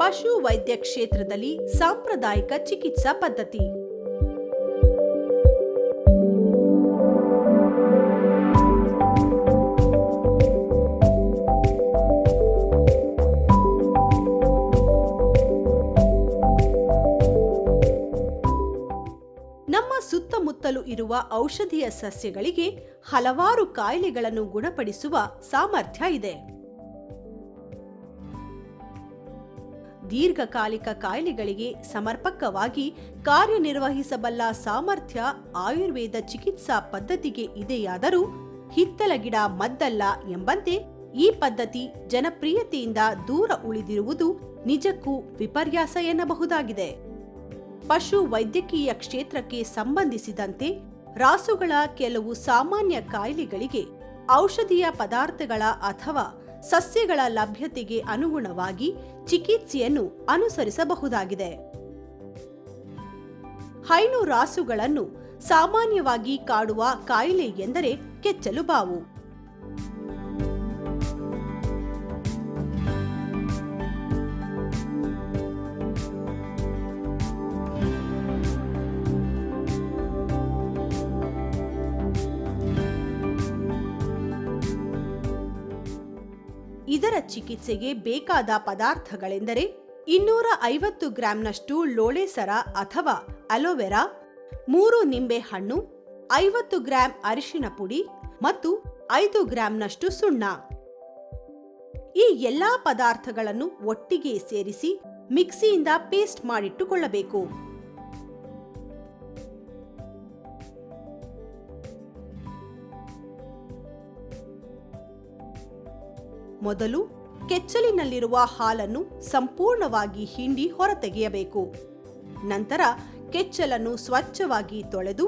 ಪಶು ವೈದ್ಯ ಕ್ಷೇತ್ರದಲ್ಲಿ ಸಾಂಪ್ರದಾಯಿಕ ಚಿಕಿತ್ಸಾ ಪದ್ಧತಿ. ನಮ್ಮ ಸುತ್ತಮುತ್ತಲೂ ಇರುವ ಔಷಧೀಯ ಸಸ್ಯಗಳಿಗೆ ಹಲವಾರು ಕಾಯಿಲೆಗಳನ್ನು ಗುಣಪಡಿಸುವ ಸಾಮರ್ಥ್ಯ ಇದೆ. ದೀರ್ಘಕಾಲಿಕ ಕಾಯಿಲೆಗಳಿಗೆ ಸಮರ್ಪಕವಾಗಿ ಕಾರ್ಯನಿರ್ವಹಿಸಬಲ್ಲ ಸಾಮರ್ಥ್ಯ ಆಯುರ್ವೇದ ಚಿಕಿತ್ಸಾ ಪದ್ಧತಿಗೆ ಇದೆಯಾದರೂ ಹಿತ್ತಲ ಗಿಡ ಮದ್ದಲ್ಲ ಎಂಬಂತೆ ಈ ಪದ್ಧತಿ ಜನಪ್ರಿಯತೆಯಿಂದ ದೂರ ಉಳಿದಿರುವುದು ನಿಜಕ್ಕೂ ವಿಪರ್ಯಾಸ ಎನ್ನಬಹುದಾಗಿದೆ. ಪಶು ವೈದ್ಯಕೀಯ ಕ್ಷೇತ್ರಕ್ಕೆ ಸಂಬಂಧಿಸಿದಂತೆ ರಾಸುಗಳ ಕೆಲವು ಸಾಮಾನ್ಯ ಕಾಯಿಲೆಗಳಿಗೆ ಔಷಧೀಯ ಪದಾರ್ಥಗಳ ಅಥವಾ ಸಸ್ಯಗಳ ಲಭ್ಯತೆಗೆ ಅನುಗುಣವಾಗಿ ಚಿಕಿತ್ಸೆಯನ್ನು ಅನುಸರಿಸಬಹುದಾಗಿದೆ. ಹೈನು ರಾಸುಗಳನ್ನು ಸಾಮಾನ್ಯವಾಗಿ ಕಾಡುವ ಕಾಯಿಲೆ ಎಂದರೆ ಕೆಚ್ಚಲು ಬಾವು. ಇದರ ಚಿಕಿತ್ಸೆಗೆ ಬೇಕಾದ ಪದಾರ್ಥಗಳೆಂದರೆ 250 ಗ್ರಾಂನಷ್ಟು ಲೋಳೆಸರ ಅಥವಾ ಅಲೋವೆರಾ, 3 ನಿಂಬೆ ಹಣ್ಣು, 50 ಗ್ರಾಂ ಅರಿಶಿನ ಪುಡಿ ಮತ್ತು 5 ಗ್ರಾಂನಷ್ಟು ಸುಣ್ಣ. ಈ ಎಲ್ಲಾ ಪದಾರ್ಥಗಳನ್ನು ಒಟ್ಟಿಗೆ ಸೇರಿಸಿ ಮಿಕ್ಸಿಯಿಂದ ಪೇಸ್ಟ್ ಮಾಡಿಟ್ಟುಕೊಳ್ಳಬೇಕು. ಮೊದಲು ಕೆಚ್ಚಲಿನಲ್ಲಿರುವ ಹಾಲನ್ನು ಸಂಪೂರ್ಣವಾಗಿ ಹಿಂಡಿ ಹೊರತೆಗೆಯಬೇಕು. ನಂತರ ಕೆಚ್ಚಲನ್ನು ಸ್ವಚ್ಛವಾಗಿ ತೊಳೆದು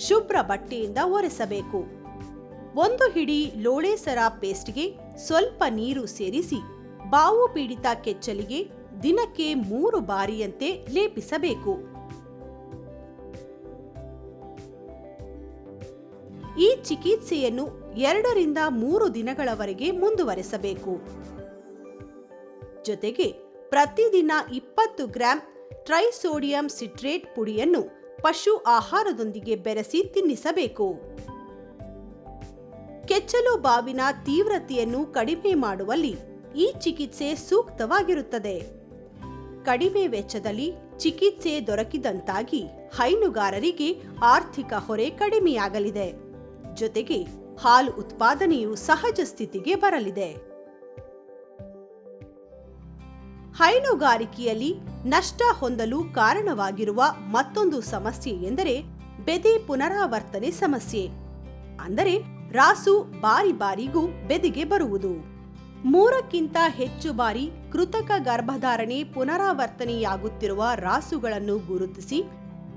ಶುಭ್ರ ಬಟ್ಟೆಯಿಂದ ಒರೆಸಬೇಕು. 1 ಹಿಡಿ ಲೋಳೆಸರ ಪೇಸ್ಟ್ಗೆ ಸ್ವಲ್ಪ ನೀರು ಸೇರಿಸಿ ಬಾವು ಪೀಡಿತ ಕೆಚ್ಚಲಿಗೆ ದಿನಕ್ಕೆ 3 ಬಾರಿಯಂತೆ ಲೇಪಿಸಬೇಕು. ಈ ಚಿಕಿತ್ಸೆಯನ್ನು 2 ರಿಂದ 3 ದಿನಗಳವರೆಗೆ ಮುಂದುವರೆಸಬೇಕು. ಜೊತೆಗೆ ಪ್ರತಿದಿನ 20 ಗ್ರಾಂ ಟ್ರೈಸೋಡಿಯಂ ಸಿಟ್ರೇಟ್ ಪುಡಿಯನ್ನು ಪಶು ಆಹಾರದೊಂದಿಗೆ ಬೆರೆಸಿ ತಿನ್ನಿಸಬೇಕು. ಕೆಚ್ಚಲು ಬಾವಿನ ತೀವ್ರತೆಯನ್ನು ಕಡಿಮೆ ಮಾಡುವಲ್ಲಿ ಈ ಚಿಕಿತ್ಸೆ ಸೂಕ್ತವಾಗಿರುತ್ತದೆ. ಕಡಿಮೆ ವೆಚ್ಚದಲ್ಲಿ ಚಿಕಿತ್ಸೆ ದೊರಕಿದಂತಾಗಿ ಹೈನುಗಾರರಿಗೆ ಆರ್ಥಿಕ ಹೊರೆ ಕಡಿಮೆಯಾಗಲಿದೆ. ಜೊತೆಗೆ ಹಾಲು ಉತ್ಪಾದನೆಯು ಸಹಜ ಸ್ಥಿತಿಗೆ ಬರಲಿದೆ. ಹೈನುಗಾರಿಕೆಯಲ್ಲಿ ನಷ್ಟ ಹೊಂದಲು ಕಾರಣವಾಗಿರುವ ಮತ್ತೊಂದು ಸಮಸ್ಯೆ ಎಂದರೆ ಬೆದೆ ಪುನರಾವರ್ತನೆ ಸಮಸ್ಯೆ. ಅಂದರೆ ರಾಸು ಬಾರಿ ಬಾರಿಗೂ ಬೆದೆಗೆ ಬರುವುದು. 3ಕ್ಕಿಂತ ಹೆಚ್ಚು ಬಾರಿ ಕೃತಕ ಗರ್ಭಧಾರಣೆ ಪುನರಾವರ್ತನೆಯಾಗುತ್ತಿರುವ ರಾಸುಗಳನ್ನು ಗುರುತಿಸಿ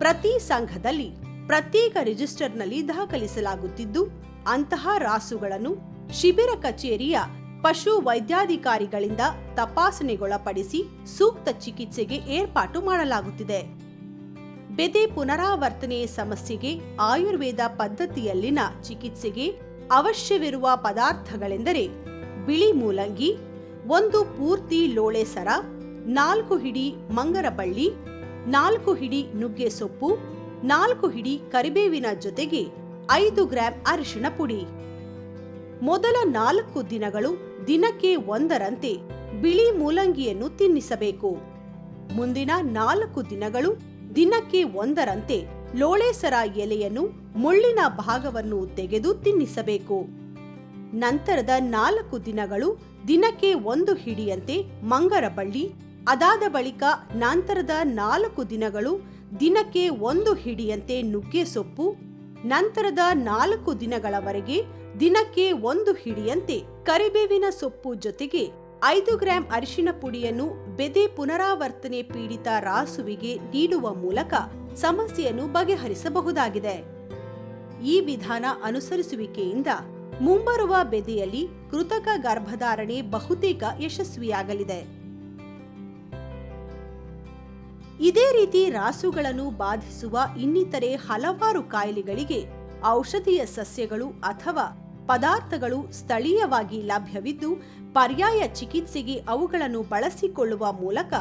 ಪ್ರತಿ ಸಂಘದಲ್ಲಿ ಪ್ರತ್ಯೇಕ ರಿಜಿಸ್ಟರ್ನಲ್ಲಿ ದಾಖಲಿಸಲಾಗುತ್ತಿದ್ದು, ಅಂತಹ ರಾಸುಗಳನ್ನು ಶಿಬಿರ ಕಚೇರಿಯ ಪಶು ವೈದ್ಯಾಧಿಕಾರಿಗಳಿಂದ ತಪಾಸಣೆಗೊಳಪಡಿಸಿ ಸೂಕ್ತ ಚಿಕಿತ್ಸೆಗೆ ಏರ್ಪಾಟು ಮಾಡಲಾಗುತ್ತಿದೆ. ಬೆದೆ ಪುನರಾವರ್ತನೆ ಸಮಸ್ಯೆಗೆ ಆಯುರ್ವೇದ ಪದ್ಧತಿಯಲ್ಲಿನ ಚಿಕಿತ್ಸೆಗೆ ಅವಶ್ಯವಿರುವ ಪದಾರ್ಥಗಳೆಂದರೆ ಬಿಳಿ ಮೂಲಂಗಿ, 1 ಪೂರ್ತಿ ಲೋಳೆಸರ, 4 ಹಿಡಿ ಮಂಗರಬಳ್ಳಿ, 4 ಹಿಡಿ ನುಗ್ಗೆ ಸೊಪ್ಪು, 4 ಹಿಡಿ ಕರಿಬೇವಿನ ಜೊತೆಗೆ 5 ಗ್ರಾಂ ಅರಿಶಿಣ ಪುಡಿ. ಮೊದಲ 4 ದಿನಗಳು ದಿನಕ್ಕೆ 1ರಂತೆ ಬಿಳಿ ಮೂಲಂಗಿಯನ್ನು ತಿನ್ನಿಸಬೇಕು. ಮುಂದಿನ 4 ದಿನಗಳು ದಿನಕ್ಕೆ 1ರಂತೆ ಲೋಳೆಸರ ಎಲೆಯನ್ನು ಮುಳ್ಳಿನ ಭಾಗವನ್ನು ತೆಗೆದು ತಿನ್ನಿಸಬೇಕು. ನಂತರದ 4 ದಿನಗಳು ದಿನಕ್ಕೆ 1 ಹಿಡಿಯಂತೆ ಮಂಗರಬಳ್ಳಿ, ಅದಾದ ಬಳಿಕ ನಂತರದ 4 ದಿನಗಳು ದಿನಕ್ಕೆ 1 ಹಿಡಿಯಂತೆ ನುಗ್ಗೆ ಸೊಪ್ಪು, ನಂತರದ 4 ದಿನಗಳವರೆಗೆ ದಿನಕ್ಕೆ 1 ಹಿಡಿಯಂತೆ ಕರಿಬೇವಿನ ಸೊಪ್ಪು ಜೊತೆಗೆ 5 ಗ್ರಾಂ ಅರಿಶಿನ ಪುಡಿಯನ್ನು ಬೆದೆ ಪುನರಾವರ್ತನೆ ಪೀಡಿತ ರಾಸುವಿಗೆ ನೀಡುವ ಮೂಲಕ ಸಮಸ್ಯೆಯನ್ನು ಬಗೆಹರಿಸಬಹುದಾಗಿದೆ. ಈ ವಿಧಾನ ಅನುಸರಿಸುವಿಕೆಯಿಂದ ಮುಂಬರುವ ಬೆದೆಯಲ್ಲಿ ಕೃತಕ ಗರ್ಭಧಾರಣೆ ಬಹುತೇಕ ಯಶಸ್ವಿಯಾಗಲಿದೆ. ಇದೇ ರೀತಿ ರಾಸುಗಳನ್ನು ಬಾಧಿಸುವ ಇನ್ನಿತರೆ ಹಲವಾರು ಕಾಯಿಲೆಗಳಿಗೆ ಔಷಧೀಯ ಸಸ್ಯಗಳು ಅಥವಾ ಪದಾರ್ಥಗಳು ಸ್ಥಳೀಯವಾಗಿ ಲಭ್ಯವಿದ್ದು, ಪರ್ಯಾಯ ಚಿಕಿತ್ಸೆಗೆ ಅವುಗಳನ್ನು ಬಳಸಿಕೊಳ್ಳುವ ಮೂಲಕ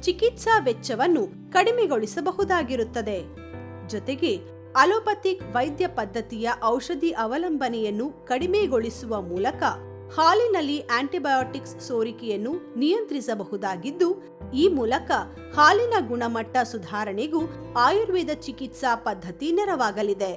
ಚಿಕಿತ್ಸಾ ವೆಚ್ಚವನ್ನು ಕಡಿಮೆಗೊಳಿಸಬಹುದಾಗಿರುತ್ತದೆ. ಜೊತೆಗೆ ಅಲೋಪತಿಕ್ ವೈದ್ಯ ಪದ್ಧತಿಯ ಔಷಧಿ ಅವಲಂಬನೆಯನ್ನು ಕಡಿಮೆಗೊಳಿಸುವ ಮೂಲಕ ಹಾಲಿನಲ್ಲಿ ಆಂಟಿಬಯೋಟಿಕ್ಸ್ ಸೋರಿಕೆಯನ್ನು ನಿಯಂತ್ರಿಸಬಹುದಾಗಿದ್ದು, ಈ ಮೂಲಕ ಹಾಲಿನ ಗುಣಮಟ್ಟ ಸುಧಾರಣೆಗೂ ಆಯುರ್ವೇದ ಚಿಕಿತ್ಸಾ ಪದ್ಧತಿ ನೆರವಾಗಲಿದೆ.